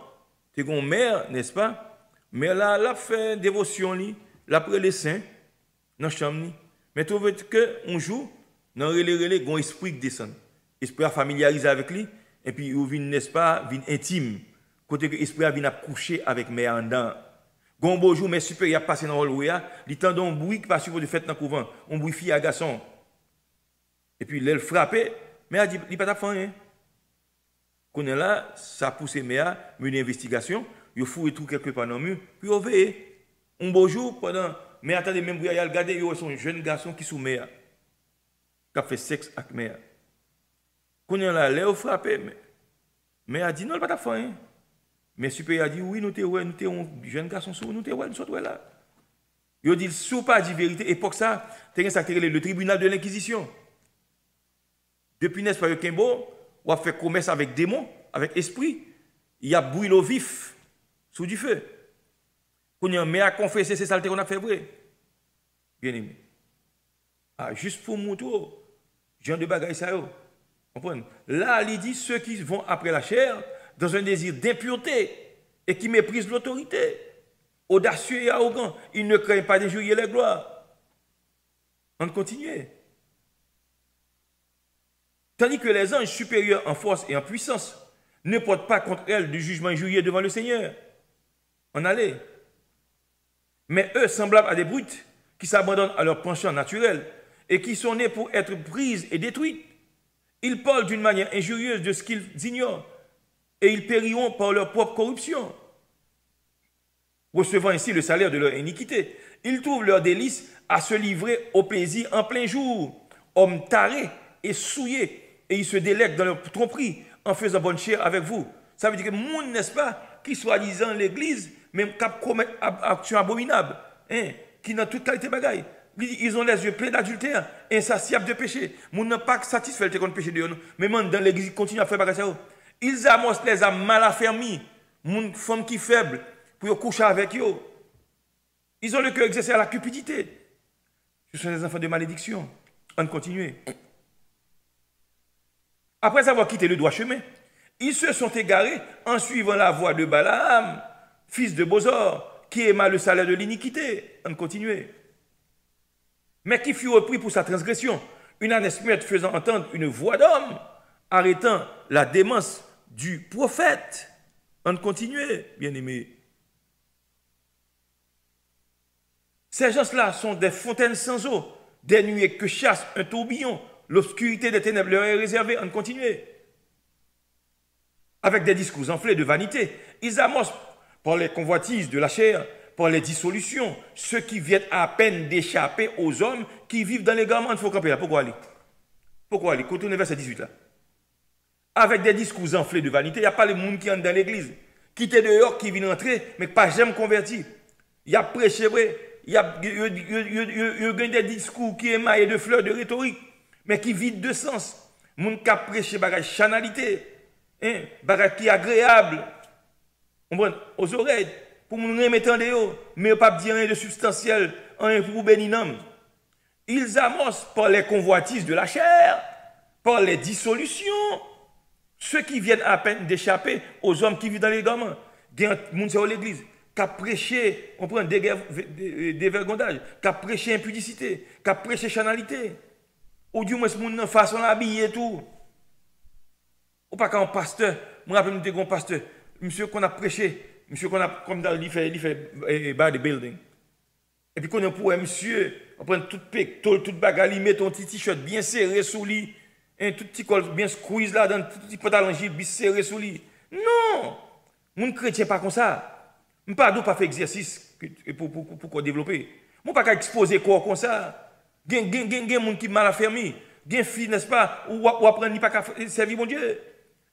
tu as une mère, n'est-ce pas? Mais là, elle a fait dévotion, là, après les saints, dans la chambre. Mais tu vois qu'un jour, dans le un esprit qui descend. L'esprit a familiarisé avec lui, et puis il vient, n'est-ce pas, vient intime. Côté que l'esprit vient coucher avec mère en dedans. Gon beau jour, mes supérieurs passent dans le hall, ils tendent un bruit qui passe sur le fait dans le couvent, un bruit fille à garçon. Et puis, elle frappe, mais elle dit, il n'y a pas de faim. Quand est là, ça pousse Méa, une investigation, il faut tout quelque part dans le mur, puis on veille. Un beau jour, pendant, mais attendez, même vous regardez, il y a un jeune garçon qui est sous Méa, qui a fait sexe avec Méa. Quand est là, elle frappe, mais elle dit, non, il n'y a pas de faim. Mais supérieur a dit, oui, nous sommes un jeune garçon sous, nous sommes là. Il dit, si vous pas dit vérité, et pour ça, le tribunal de l'Inquisition. Depuis n'est-ce pas le Kimbo, on a fait commerce avec démons, avec esprit. Il y a brûlé au vif, sous du feu. Quand on met à confesser, c'est ça qu'on a fait vrai. Bien aimé. Ah, juste pour montrer, genre de bagaille ça. Comprenez? Là, il dit ceux qui vont après la chair, dans un désir d'impureté et qui méprisent l'autorité, audacieux et arrogant, ils ne craignent pas d'injurier les gloires. On continue. Tandis que les anges supérieurs en force et en puissance ne portent pas contre elles du jugement injurieux devant le Seigneur. On allait. Mais eux, semblables à des brutes, qui s'abandonnent à leur penchant naturel et qui sont nés pour être prises et détruites, ils parlent d'une manière injurieuse de ce qu'ils ignorent et ils périront par leur propre corruption, recevant ainsi le salaire de leur iniquité. Ils trouvent leur délice à se livrer au plaisir en plein jour, hommes tarés et souillés, et ils se délectent dans leur tromperie en faisant bonne chère avec vous. Ça veut dire que monde, n'est-ce pas, qui soi-disant l'église, même qui commet action abominable, hein, qui n'a toute qualité de bagaille. Ils ont les yeux pleins d'adultère, insatiables de péché. Moun n'a pas satisfait le péché de eux, mais dans l'église, ils continuent à faire bagaille. Ils amoncent les âmes mal affermies, moun femmes qui faibles, pour coucher avec eux. Ils ont le cœur exercé à la cupidité. Ce sont des enfants de malédiction. On continue. Après avoir quitté le droit chemin, ils se sont égarés en suivant la voie de Balaam, fils de Bosor, qui aima le salaire de l'iniquité. On continue. mais qui fut repris pour sa transgression. Une ânesse muette faisant entendre une voix d'homme, arrêtant la démence du prophète. On continue, bien-aimés. Ces gens-là sont des fontaines sans eau, des nuées que chasse un tourbillon. L'obscurité des ténèbres leur est réservée. On continue. Avec des discours enflés de vanité, ils amorcent par les convoitises de la chair, par les dissolutions, ceux qui viennent à peine d'échapper aux hommes qui vivent dans les garments. Il faut camper là. Pourquoi aller? Pourquoi aller? Continuez verset 18 là. Avec des discours enflés de vanité, il n'y a pas les gens qui entrent dans l'église, qui étaient dehors, qui viennent entrer, mais pas jamais convertis. Il y a prêché, il y a des discours qui émaillent de fleurs de rhétorique, mais qui vident de sens. Les gens qui ont prêché des chanalité, des qui est agréable, aux oreilles, pour nous remettre en dehors, mais pas dire rien de substantiel, rien pour béninam. Ils amorcent par les convoitises de la chair, par les dissolutions, ceux qui viennent à peine d'échapper aux hommes qui vivent dans les garments. Il y a des gens de l'église qui a prêché, on prend des vergondages, qui a prêché impudicité, qui a prêché chanalité. Ou du moins, ce monde façon habillé et tout. Ou pas qu'un pasteur, je me rappelle, nous avons un pasteur, monsieur qu'on a prêché, monsieur qu'on a, comme dans il fait by the building. Et puis qu'on a pour un monsieur, on prend tout pectole, tout bagarre, il met ton petit t-shirt bien serré sous lui, un tout petit col bien squeeze là, dans tout petit pantalon bien serré sous lui. Non! Mon chrétien pas comme ça. Je ne pas faire exercice pour développer. Je ne pas exposer corps comme ça. Il y a des gens qui mal affermi. Il y a des filles, n'est-ce pas, ou apprendre pas à servir mon Dieu.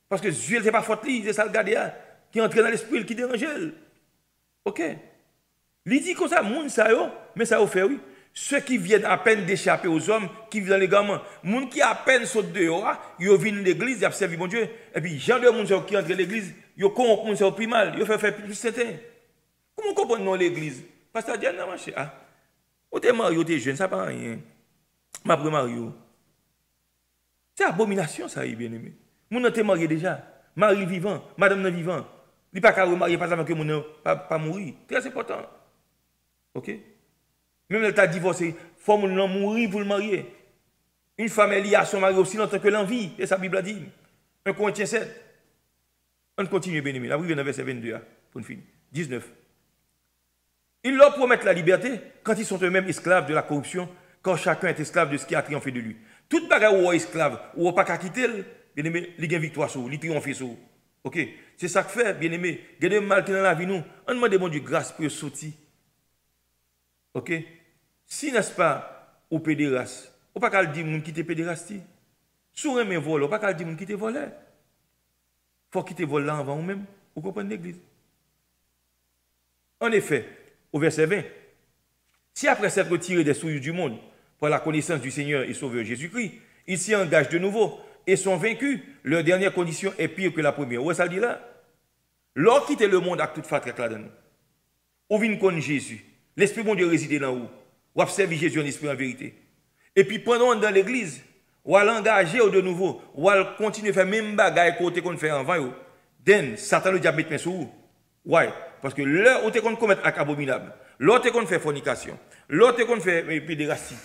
Parce que Dieu n'est pas faute, c'est ça le gardien qui entre dans l'esprit, qui dérange. Ok? Il dit comme ça, moun ça mais ça fait oui. Ceux qui viennent à peine d'échapper aux hommes qui vivent dans les gamins, moun qui à peine sautent dehors, ils viennent l'église, ils observent mon Dieu. Et puis, gens de moun qui entrent dans l'église, ils corrompent moun ça plus mal, ils font faire plus certain. Comment comprendre non l'église? Parce que Dieu n'a pas marché. Ah, ou t'es marié, ou t'es jeune, ça pas rien. Ma après Mario. C'est abomination ça, bien aimé. Moun t'es marié déjà, mari vivant, madame non vivant. Il n'est pas qu'à remarier pas avant que mon pas mourir. Très important. OK? Même elle t'a divorcé, il faut mourir pour le marier. Une femme est liée à son mari aussi longtemps que l'envie. Et sa Bible a dit. 1 Corinthiens 7. On continue, bien aimé. La Bible dans verset 22, pour une fin. 19. Ils leur promettent la liberté quand ils sont eux-mêmes esclaves de la corruption, quand chacun est esclave de ce qui a triomphé de lui. Toute bagarre où on est esclave, où on pas qu'à quitter, bien aimé, il y a une victoire sur, il triomphe sur. OK? C'est ça que fait, bien aimé. Il y a des mal dans la vie, nous. On demande bon Dieu grâce pour sortir. OK? Si n'est-ce pas, au pédéraste, on ne peut pas dire moun qui te pédéraste. Sous un vol, on ne peut pas dire moun qui te volé. Il faut quitter vol là avant vous-même, vous comprenez l'église. En effet, au verset 20, si après s'être retiré des souillures du monde, par la connaissance du Seigneur et Sauveur Jésus-Christ, ils s'y engagent de nouveau et sont vaincus, leur dernière condition est pire que la première. Où est-ce ça dit là? Leur quitter le monde avec toute fatra là-dedans. Ou vient connaître Jésus. L'Esprit bon Dieu réside dans vous. Ou observer Jésus en esprit en vérité. Et puis pendant dans l'église, ou à l'engager de nouveau, ou à continuer à faire même bagaille côté qu'on fait avant, then Satan le diable met sur vous. Ouais, parce que là où tu qu'on commettre acte abominable, l'autre qu'on fait fornication, l'autre qu'on fait pédérastie,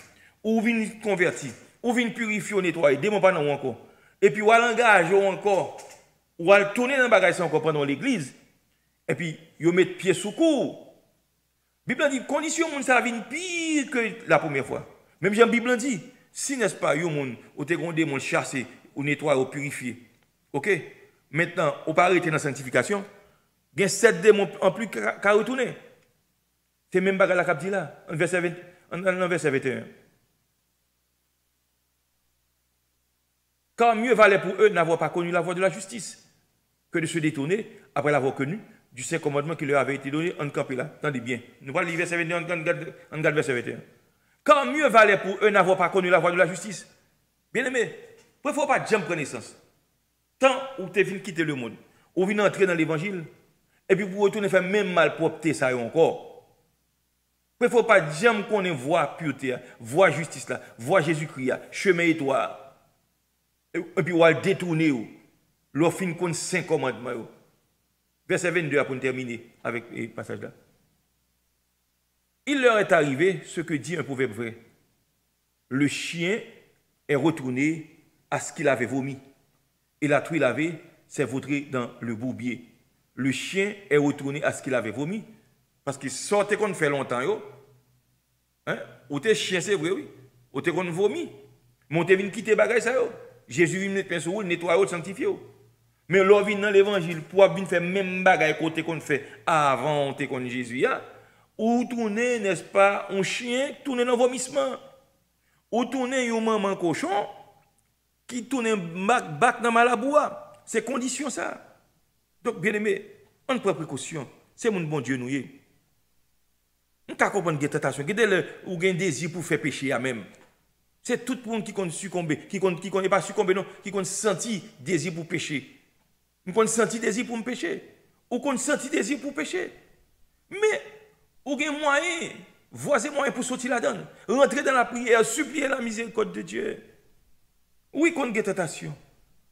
ou vient convertir, ou vient purifier, nettoyer, démon pas non encore. Et puis ou à l'engager encore, ou à tourner dans bagaille encore pendant l'église, et puis vous mettez pied sous cou. La Bible dit, condition moun ça vient pire que la première fois. Même Jean Bible dit, si n'est-ce pas, yon moun, ou te gondé moun chassé, ou nettoyer, ou purifier. OK? Maintenant, ou pas arrêter dans la sanctification, il y a 7 démons en plus qu'à retourner. C'est même bagarre la cap dit là, en verset 21. Car mieux valait pour eux n'avoir pas connu la voie de la justice que de se détourner après l'avoir connu du saint commandement qui leur avait été donné en campé là. Attendez bien. Nous allons lire verset 21, on garde verset 21. Quand mieux valait pour eux n'avoir pas connu la voie de la justice. Bien aimé, il ne faut pas jamais prendre naissance. Tant où tu viens quitter le monde, ou viens entrer dans l'évangile, et puis vous retournez faire même mal propre ça encore. Il ne faut pas jamais qu'on ait voie pureté, voie justice là, voie Jésus-Christ, chemin étoile. Et puis on va détourner, l'offre qu'on 5 commandements. Verset 22 pour terminer avec le passage là. Il leur est arrivé ce que dit un proverbe vrai. le chien est retourné à ce qu'il avait vomi. Et la truie lavée s'est vautrée dans le bourbier. Le chien est retourné à ce qu'il avait vomi. Parce qu'il sortait qu'on fait longtemps, yo. Hein? Ou t'es chien, c'est vrai, oui. Ou t'es qu'on vomi. Mais on t'est venu quitter bagay ça, yo. Jésus vient mettre sur vous, nettoyer, sanctifier. Mais l'on vient dans l'évangile pour venir faire même bagay côté qu'on fait avant t'es qu'on Jésus, ya. Ou tourner, n'est-ce pas, un chien, tourner dans le vomissement. Ou tourner un maman cochon qui tourne bac dans malaboua. C'est condition ça. Donc, bien aimé, on prend précaution. C'est mon bon Dieu nous y. On ne comprend pas tentation. Ou un désir pour faire pécher à même. C'est tout le monde qui compte succomber, qui compte pas succomber, non, qui compte sentir désir pour pécher. Qui compte sentir désir pour me pécher. Ou compte sentir désir pour pécher. Mais, ou un moyen, voici moyen pour sortir là-dedans. Rentrer dans la prière, supplier la miséricorde de Dieu. Oui, qu'on a tentation.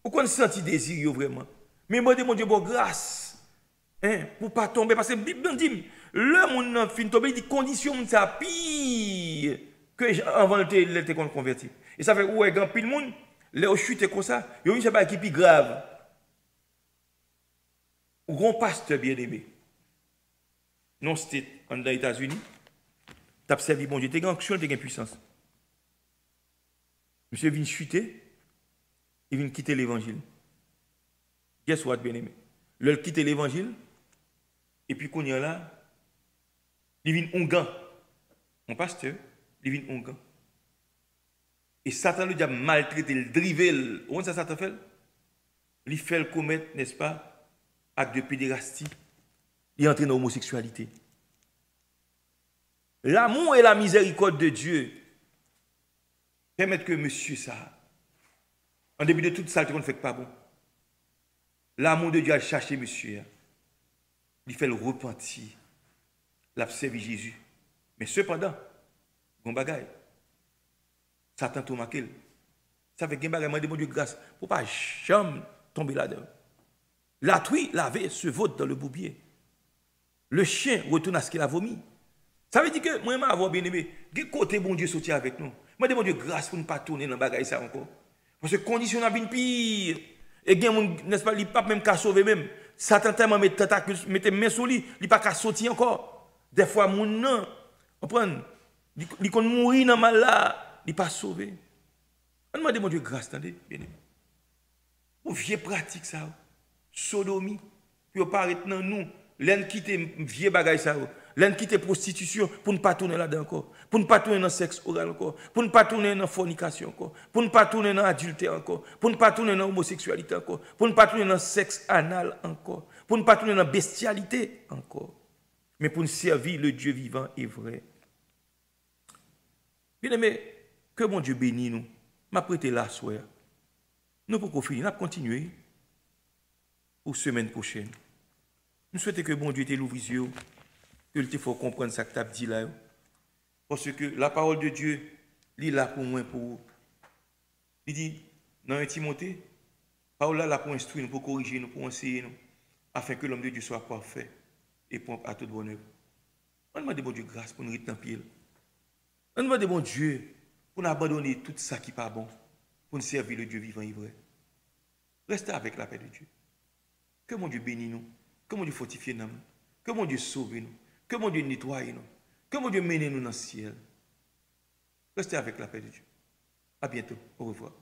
Ou qu'on senti désir vraiment. Mais moi, mon Dieu, bon grâce. Hein, pour ne pas tomber. Parce que la Bible dit, le monde fin tomber, il dit condition ça pire que avant de te convertir. Et ça fait, ouais, grand pile monde, les chute comme ça, il y a une chose qui est plus grave. Ou grand pasteur bien aimé. Non, c'était dans les États-Unis. Tu as servi bon Dieu, tu as action, tu as puissance. Monsieur vient chuter, il vient quitter l'évangile. Guess what, bien aimé? Il quitte l'évangile, et puis quand il est là, il vient ongan. Mon pasteur, il vient ongan. Et Satan lui a maltraité, le drivé. Où ça Satan fait? Il fait le commettre, n'est-ce pas, acte de pédérastie. Il entre dans l'homosexualité. L'amour et la miséricorde de Dieu permettent que monsieur ça, en début de toute saleté qu'on ne fait pas bon, l'amour de Dieu a cherché monsieur. Il fait le repentir. Il a servi Jésus. Mais cependant, bon bagaille, Satan tout marqué. Ça fait que bagaille, moi demande de grâce pour pas jamais tomber là-dedans. La truie lavée se vote dans le bourbier. Le chien retourne à ce qu'il a vomi. Ça veut dire que moi, je vais bien aimé. Quel côté bon Dieu sortir avec nous? Moi, demande de grâce pour ne pas tourner dans le bagaille ça encore. Parce que condition a bien pire. Et n'est-ce pas, il pas même qu'à sauver même. Satan tellement met tentacules, mette main sur lui, il pas qu'à sortir encore. Des fois, mon nom, comprendre, il qu'on mourir dans mal là, il pas sauvé. On demande mon Dieu grâce, attendez, bien aimé. On vieux pratique ça. Sodomie, puis paraître dans nous, l'un quitter vieux bagaille ça. L'un quitter prostitution pour ne pas tourner là-dedans encore, pour ne pas tourner dans le sexe oral encore, pour ne pas tourner dans la fornication encore, pour ne pas tourner dans l'adultère encore, pour ne pas tourner dans l'homosexualité encore, pour ne pas tourner dans le sexe anal encore, pour ne pas tourner dans la bestialité encore, mais pour nous servir le Dieu vivant et vrai. Bien aimé, que mon Dieu bénisse nous, m'a prêté la soirée. Nous pouvons finir, nous continuer pour la semaine prochaine. Nous souhaitons que bon Dieu te l'ouvre les yeux. Il faut comprendre ça que tu as dit là. Parce que la parole de Dieu, il est là pour moi, pour vous. Il dit, dans 1 Timothée, la parole là pour instruire nous, pour corriger nous, pour enseigner nous, afin que l'homme de Dieu soit parfait et propre à toute bonne œuvre. On demande de bon Dieu grâce pour nous rester dans pied. On demande de bon Dieu pour nous abandonner tout ça qui n'est pas bon, pour nous servir le Dieu vivant et vrai. Restez avec la paix de Dieu. Que mon Dieu bénisse nous, que mon Dieu fortifie nous, que mon Dieu sauve nous. Que mon Dieu nettoie nous. Que mon Dieu mène nous dans le ciel. Restez avec la paix de Dieu. À bientôt. Au revoir.